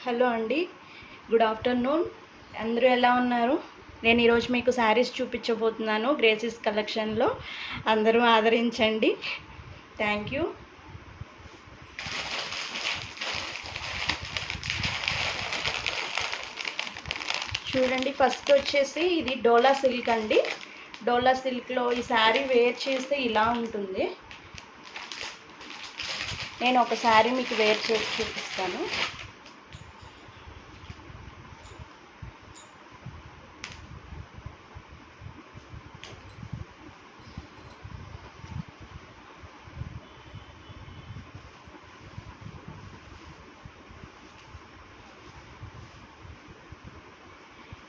Hello అండి, good afternoon. అందరూ ఎలా ఉన్నారు? నేను ఈరోజు మీకు శారీస్ చూపించబోతున్నాను గ్రేసెస్ కలెక్షన్లో. అందరూ ఆదరించండి. Thank you. చూడండి, ఫస్ట్ వచ్చేసి ఇది డోలా సిల్క్ అండి. డోలా సిల్క్లో ఈ శారీ వేర్ చేస్తే ఇలా ఉంటుంది. నేను ఒక శారీ మీకు వేర్ చేసి చూపిస్తాను.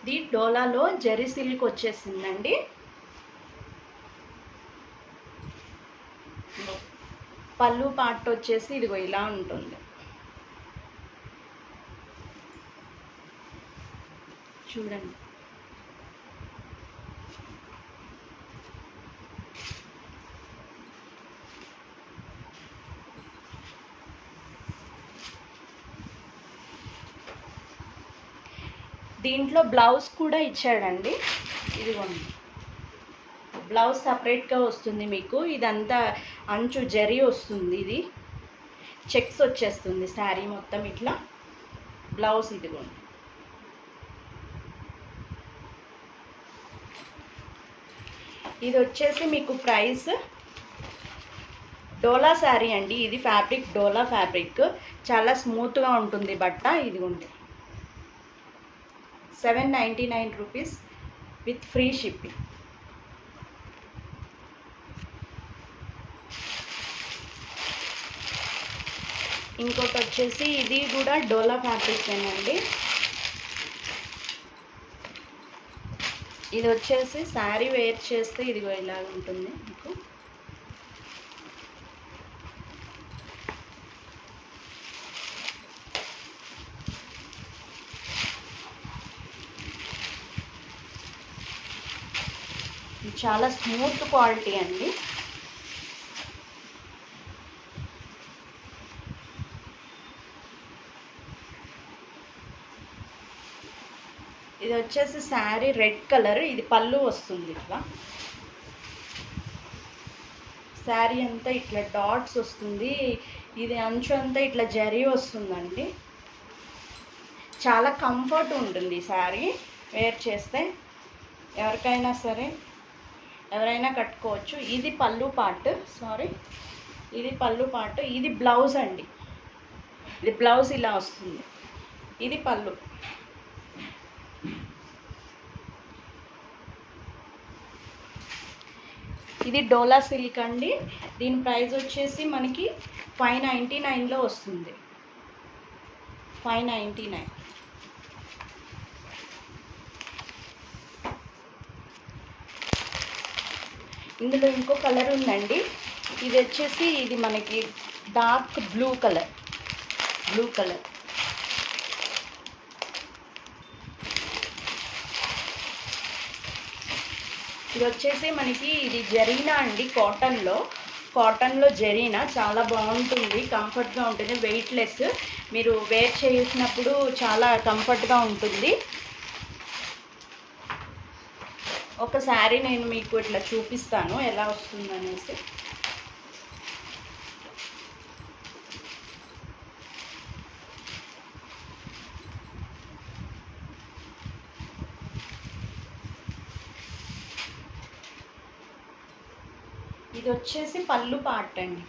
ఇది డోలాలో జరీ సిల్క్ వచ్చేసిందండి. పళ్ళు పార్ట్ వచ్చేసి ఇదిగో ఇలా ఉంటుంది. చూడండి, దీంట్లో బ్లౌజ్ కూడా ఇచ్చాడండి. ఇదిగోండి, బ్లౌజ్ సపరేట్గా వస్తుంది మీకు. ఇదంతా అంచు జరీ వస్తుంది. ఇది చెక్స్ వచ్చేస్తుంది శారీ మొత్తం ఇట్లా. బ్లౌజ్ ఇదిగోండి. ఇది వచ్చేసి మీకు ప్రైస్, డోలా శారీ అండి. ఇది ఫ్యాబ్రిక్ డోలా ఫ్యాబ్రిక్, చాలా స్మూత్గా ఉంటుంది బట్ట. ఇదిగోండి, 799 రూపీస్ విత్ ఫ్రీ షిప్పింగ్. ఇంకోటి వచ్చేసి ఇది కూడా డోలా ఫ్యాబ్రికేనండి. ఇది వచ్చేసి శారీ వేర్ చేస్తే ఇదిగో ఇలా ఉంటుంది మీకు. చాలా స్మూత్ క్వాలిటీ అండి. ఇది వచ్చేసి శారీ రెడ్ కలర్. ఇది పళ్ళు వస్తుంది ఇట్లా. శారీ అంతా ఇట్లా డాట్స్ వస్తుంది. ఇది అంచు అంతా ఇట్లా జరీ వస్తుందండి. చాలా కంఫర్ట్ ఉంటుంది ఈ శారీ వేర్ చేస్తే. ఎవరికైనా సరే, ఎవరైనా కట్టుకోవచ్చు. ఇది పళ్ళు పార్ట్, ఇది పళ్ళు పార్ట్. ఇది బ్లౌజ్ అండి. ఇది బ్లౌజ్ ఇలా వస్తుంది. ఇది పళ్ళు. ఇది డోలా సిల్క్ అండి. దీని ప్రైస్ వచ్చేసి మనకి 599లో వస్తుంది. 599. ఇందులో ఇంకో కలర్ ఉందండి. ఇది వచ్చేసి ఇది మనకి డార్క్ బ్లూ కలర్. ఇది వచ్చేసి మనకి ఇది జరీనా అండి. కాటన్లో జరీనా చాలా బాగుంటుంది, కంఫర్ట్గా ఉంటుంది, వెయిట్లెస్. మీరు వేర్ చేసినప్పుడు చాలా కంఫర్ట్గా ఉంటుంది. ఒకసారి నేను మీకు ఇట్లా చూపిస్తాను ఎలా వస్తుందనేసి. ఇది వచ్చేసి పళ్ళు పార్ట్ అండి.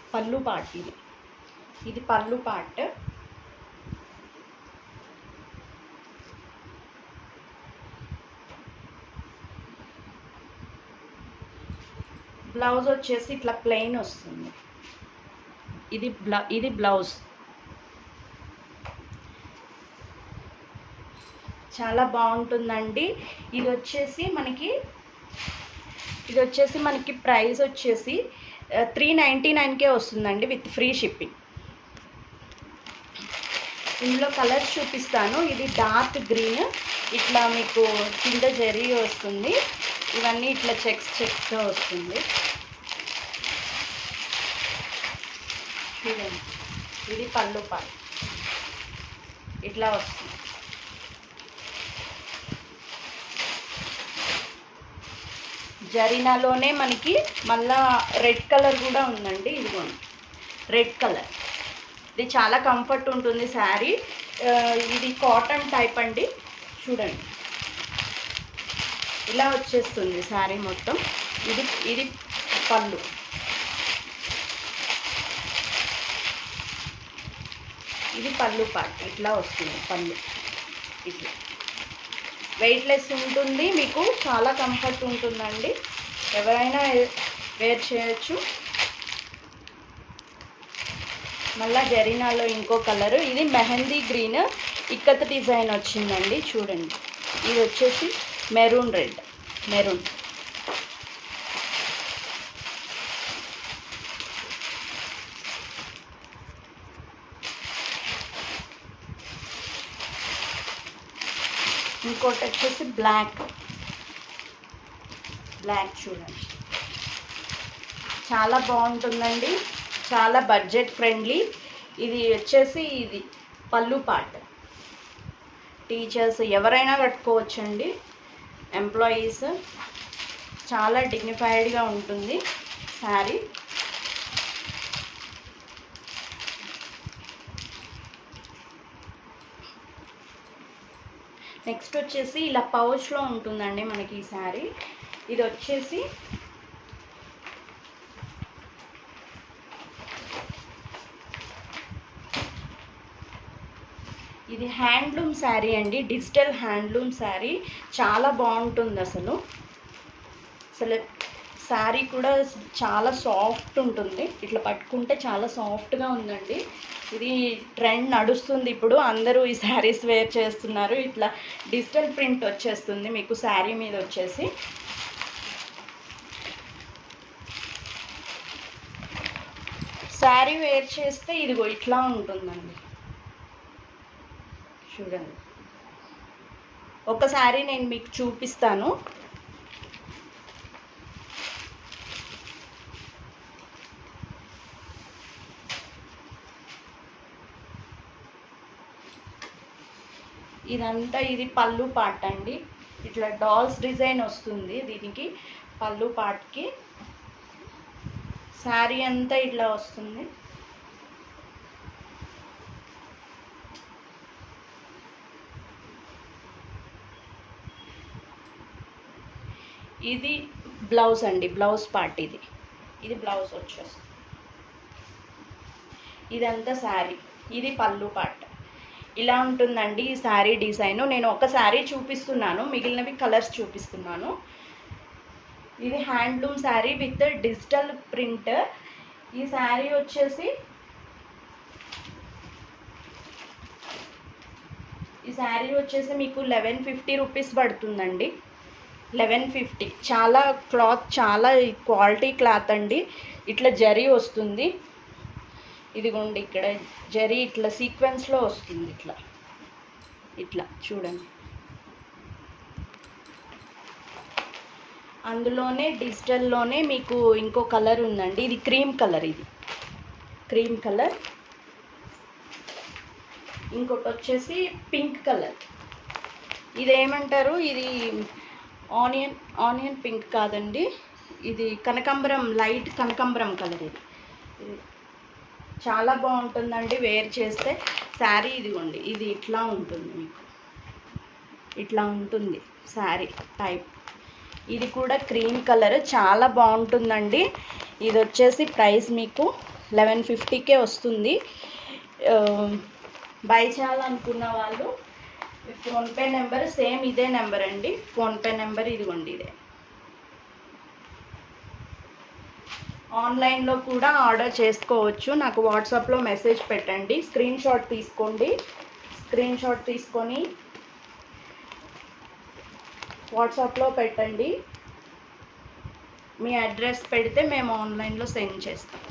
ఇది పళ్ళు పార్ట్. బ్లౌజ్ వచ్చేసి ఇట్లా ప్లెయిన్ వస్తుంది. ఇది బ్లౌజ్. చాలా బాగుంటుందండి. ఇది వచ్చేసి మనకి ప్రైస్ వచ్చేసి 399కే వస్తుందండి విత్ ఫ్రీ షిప్పింగ్. ఇందులో కలర్స్ చూపిస్తాను. ఇది డార్క్ గ్రీన్, ఇట్లా మీకు కింద జరీ వస్తుంది. ఇవన్నీ ఇట్లా చెక్స్గా వస్తుంది. చూడండి, ఇది పళ్ళు పార్ట్. ఇట్లా వస్తుంది. జరీనాలోనే మనకి మళ్ళా రెడ్ కలర్ కూడా ఉందండి. ఇదిగోండి రెడ్ కలర్. ఇది చాలా కంఫర్ట్ ఉంటుంది శారీ. ఇది కాటన్ టైప్ అండి. చూడండి ఇలా వచ్చేస్తుంది శారీ మొత్తం. ఇది పళ్ళు. ఇది పళ్ళు పార్ట్. ఇట్లా వస్తుంది పళ్ళు. ఇట్లా వెయిట్లెస్ ఉంటుంది, మీకు చాలా కంఫర్ట్ ఉంటుందండి. ఎవరైనా వేర్ చేయొచ్చు. మళ్ళీ జరీనాలో ఇంకో కలరు. ఇది మెహందీ గ్రీన్ ఇక్కత్ డిజైన్ వచ్చిందండి. చూడండి ఇది వచ్చేసి మెరూన్ రెడ్. మెరూన్ ఇంకోటి వచ్చేసి బ్లాక్. చూడండి చాలా బాగుంటుందండి, చాలా బడ్జెట్ ఫ్రెండ్లీ. ఇది వచ్చేసి ఇది పళ్ళు పార్ట్. టీచర్స్ ఎవరైనా కట్టుకోవచ్చండి, ఎంప్లాయీస్. చాలా డిగ్నిఫైడ్గా ఉంటుంది శారీ. నెక్స్ట్ వచ్చేసి ఇలా పౌచ్లో ఉంటుందండి మనకి ఈ శారీ. ఇది వచ్చేసి ఇది హ్యాండ్లూమ్ శారీ అండి, డిజిటల్ హ్యాండ్లూమ్ శారీ. చాలా బాగుంటుంది అసలు శారీ కూడా చాలా సాఫ్ట్ ఉంటుంది. ఇట్లా పట్టుకుంటే చాలా సాఫ్ట్గా ఉందండి. ఇది ట్రెండ్ నడుస్తుంది ఇప్పుడు, అందరూ ఈ శారీస్ వేర్ చేస్తున్నారు. ఇట్లా డిజిటల్ ప్రింట్ వచ్చేస్తుంది మీకు శారీ మీద వచ్చేసి. శారీ వేర్ చేస్తే ఇదిగో ఇట్లా ఉంటుందండి. చూడండి ఒకసారి నేను మీకు చూపిస్తాను. ఇదంతా ఇది పళ్ళు పార్ట్ అండి. ఇట్లా డాల్స్ డిజైన్ వస్తుంది దీనికి. పళ్ళు పార్ట్కి శారీ అంతా ఇట్లా వస్తుంది. ఇది బ్లౌజ్ అండి, బ్లౌజ్ పార్ట్. ఇది బ్లౌజ్ వచ్చేస్తుంది. ఇదంతా శారీ. ఇది పళ్ళు పార్ట్. ఇలా ఉంటుందండి ఈ శారీ డిజైన్. నేను ఒక శారీ చూపిస్తున్నాను, మిగిలినవి కలర్స్ చూపిస్తున్నాను. ఇది handloom sari with digital print. ఈ శారీ వచ్చేసి మీకు 1150 రూపీస్ పడుతుందండి. 1150. చాలా క్లాత్, చాలా క్వాలిటీ క్లాత్ అండి. ఇట్లా జరీ వస్తుంది. ఇదిగోండి ఇక్కడ జరీ ఇట్లా సీక్వెన్స్లో వస్తుంది. ఇట్లా చూడండి. అందులోనే డిజిటల్లోనే మీకు ఇంకో కలర్ ఉందండి. ఇది క్రీమ్ కలర్. ఇది క్రీమ్ కలర్. ఇంకోటి వచ్చేసి పింక్ కలర్. ఇదేమంటారు, ఇది ఆనియన్ పింక్ కాదండి, ఇది కనకాంబరం, లైట్ కనకాంబరం కలర్. ఇది చాలా బాగుంటుందండి వేర్ చేస్తే శారీ. ఇదిగోండి ఇది ఇట్లా ఉంటుంది మీకు. ఇట్లా ఉంటుంది శారీ టైప్. ఇది కూడా క్రీమ్ కలర్, చాలా బాగుంటుందండి. ఇది వచ్చేసి ప్రైస్ మీకు 1150కే వస్తుంది. బై చేయాలనుకున్న వాళ్ళు ఫోన్పే నెంబర్ సేమ్ ఇదే నెంబర్ అండి. ఫోన్పే నెంబర్ ఇదిగోండి ఇదే. ఆన్లైన్లో కూడా ఆర్డర్ చేసుకోవచ్చు. నాకు వాట్సాప్లో మెసేజ్ పెట్టండి, స్క్రీన్ షాట్ తీసుకోండి. స్క్రీన్ షాట్ తీసుకొని వాట్సాప్లో పెట్టండి. మీ అడ్రస్ పెడితే మేము ఆన్లైన్లో సెండ్ చేస్తాం.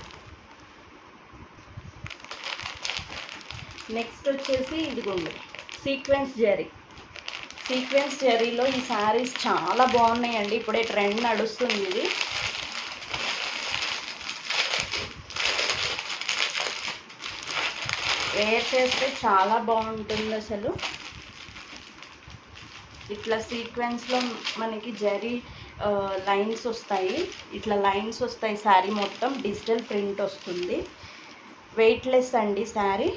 నెక్స్ట్ వచ్చేసి ఇదిగోండి సీక్వెన్స్ జరీ. సీక్వెన్స్ జరీలో ఈ శారీస్ చాలా బాగున్నాయండి. ఇప్పుడే ట్రెండ్ నడుస్తుంది ఇది. వేర్ చేస్తే చాలా బాగుంటుంది అసలు. ఇట్లా సీక్వెన్స్లో మనకి జరీ లైన్స్ వస్తాయి, ఇట్లా లైన్స్ వస్తాయి. శారీ మొత్తం డిజిటల్ ప్రింట్ వస్తుంది. వెయిట్లెస్ అండి శారీ.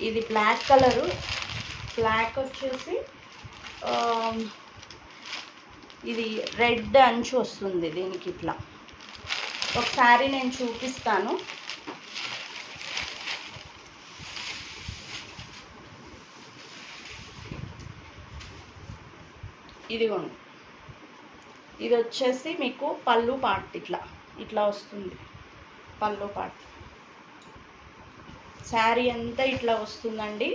ఇది బ్లాక్ కలరు. బ్లాక్ వచ్చేసి ఇది రెడ్ అంచు వస్తుంది దీనికి. ఇట్లా ఒకసారి నేను చూపిస్తాను. ఇదిగోండి, ఇది వచ్చేసి మీకు పళ్ళు పార్ట్. ఇట్లా వస్తుంది పళ్ళు పార్ట్. శారీ అంతా ఇట్లా వస్తుందండి.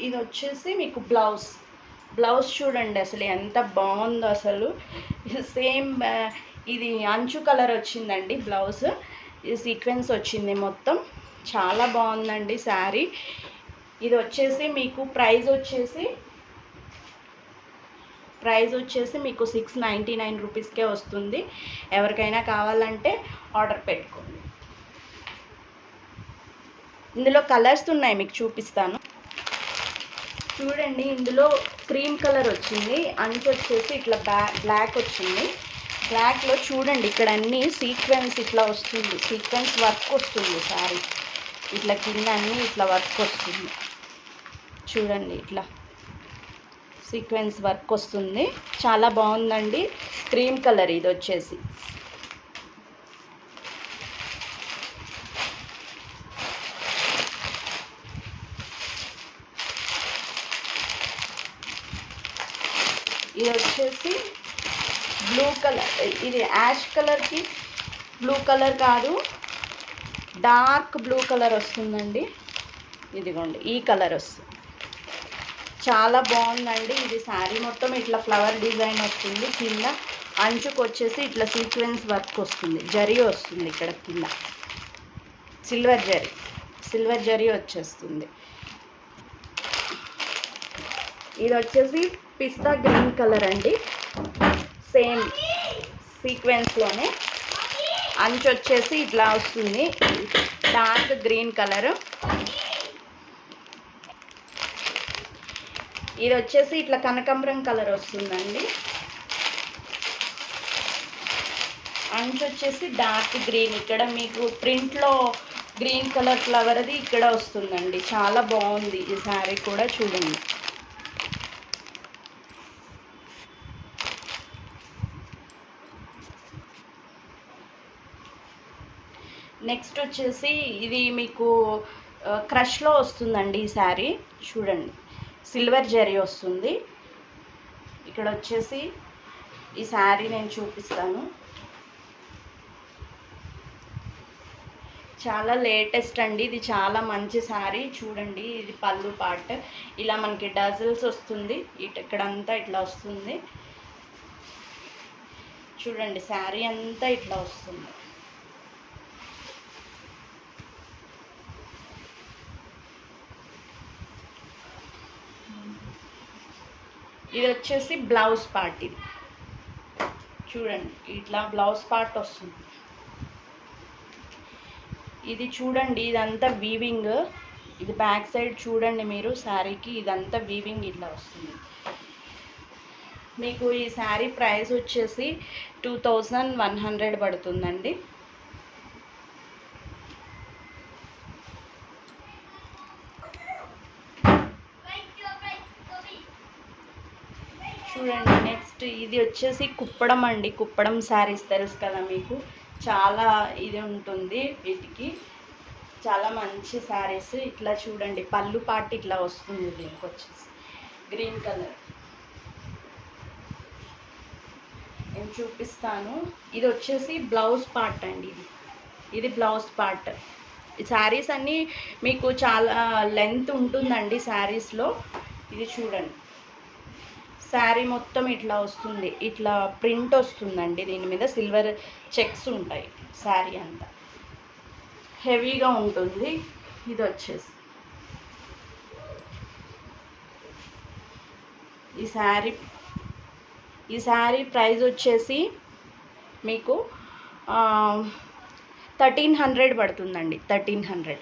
ఇది వచ్చేసి మీకు బ్లౌజ్ చూడండి అసలు ఎంత బాగుందో అసలు. సేమ్ ఇది అంచు కలర్ వచ్చిందండి బ్లౌజ్. ఇది సీక్వెన్స్ వచ్చింది మొత్తం. చాలా బాగుందండి శారీ. ఇది వచ్చేసి మీకు ప్రైస్ వచ్చేసి మీకు 699 రూపీస్కే వస్తుంది. ఎవరికైనా కావాలంటే ఆర్డర్ పెట్టుకోండి. ఇందులో కలర్స్ ఉన్నాయి, మీకు చూపిస్తాను చూడండి. ఇందులో క్రీమ్ కలర్ వచ్చింది, అంచు వచ్చేసి ఇట్లా బ్లాక్ వచ్చింది. బ్లాక్లో చూడండి ఇక్కడ అన్నీ సీక్వెన్స్ ఇట్లా వస్తుంది, సీక్వెన్స్ వర్క్ వస్తుంది శారీ. ఇట్లా కింద అన్నీ ఇట్లా వర్క్ వస్తుంది చూడండి. ఇట్లా సీక్వెన్స్ వర్క్ వస్తుంది. చాలా బాగుందండి. క్రీమ్ కలర్ ఇది వచ్చేసి. ఇది వచ్చేసి బ్లూ కలర్. ఇది యాష్ కలర్కి బ్లూ కలర్ కాదు, డార్క్ బ్లూ కలర్ వస్తుందండి. ఇదిగోండి ఈ కలర్ వస్తుంది. చాలా బాగుందండి. ఇది శారీ మొత్తం ఇట్లా ఫ్లవర్ డిజైన్ వస్తుంది. కింద అంచుకు వచ్చేసి ఇట్లా సీక్వెన్స్ వర్క్ వస్తుంది, జరీ వస్తుంది ఇక్కడ కింద. సిల్వర్ జరీ వచ్చేస్తుంది. ఇది వచ్చేసి పిస్తా గ్రీన్ కలర్ అండి. సేమ్ సీక్వెన్స్లోనే అంచు వచ్చేసి ఇట్లా వస్తుంది, డార్క్ గ్రీన్ కలర్. ఇది వచ్చేసి ఇట్లా కనకాంబరం కలర్ వస్తుందండి. అంచు వచ్చేసి డార్క్ గ్రీన్. ఇక్కడ మీకు ప్రింట్లో గ్రీన్ కలర్ ఫ్లవర్ అది ఇక్కడ వస్తుందండి. చాలా బాగుంది ఈ శారీ కూడా చూడండి. నెక్స్ట్ వచ్చేసి ఇది మీకు క్రష్లో వస్తుందండి ఈ శారీ. చూడండి సిల్వర్ జరీ వస్తుంది. ఇక్కడ వచ్చేసి ఈ శారీ నేను చూపిస్తాను. చాలా లేటెస్ట్ అండి. ఇది చాలా మంచి శారీ. చూడండి ఇది పళ్ళు పార్ట్. ఇలా మనకి డజల్స్ వస్తుంది, ఇక్కడంతా ఇట్లా వస్తుంది. చూడండి శారీ అంతా ఇట్లా వస్తుంది. ఇది వచ్చేసి బ్లౌజ్ పార్ట్. ఇది చూడండి ఇట్లా బ్లౌజ్ పార్ట్ వస్తుంది. ఇది చూడండి ఇదంతా వీవింగ్. ఇది బ్యాక్ సైడ్ చూడండి మీరు శారీకి, ఇదంతా వీవింగ్ ఇట్లా వస్తుంది. మీకు ఈ శారీ ప్రైస్ వచ్చేసి 2100 పడుతుందండి. చూడండి నెక్స్ట్ ఇది వచ్చేసి కుప్పడం అండి. కుప్పడం శారీస్ తెలుసు కదా మీకు, చాలా ఇది ఉంటుంది. వీటికి చాలా మంచి శారీస్. ఇట్లా చూడండి పళ్ళు పార్ట్ ఇట్లా వస్తుంది. దీనికి వచ్చేసి గ్రీన్ కలర్ నేను చూపిస్తాను. ఇది వచ్చేసి బ్లౌజ్ పార్ట్ అండి. ఇది బ్లౌజ్ పార్ట్. ఈ శారీస్ అన్నీ మీకు చాలా లెంత్ ఉంటుందండి శారీస్లో. ఇది చూడండి శారీ మొత్తం ఇట్లా వస్తుంది, ఇట్లా ప్రింట్ వస్తుందండి. దీని మీద సిల్వర్ చెక్స్ ఉంటాయి. శారీ అంతా హెవీగా ఉంటుంది. ఇది వచ్చేసి ఈ శారీ ఈ శారీ ప్రైస్ వచ్చేసి మీకు 1300 పడుతుందండి. 1300.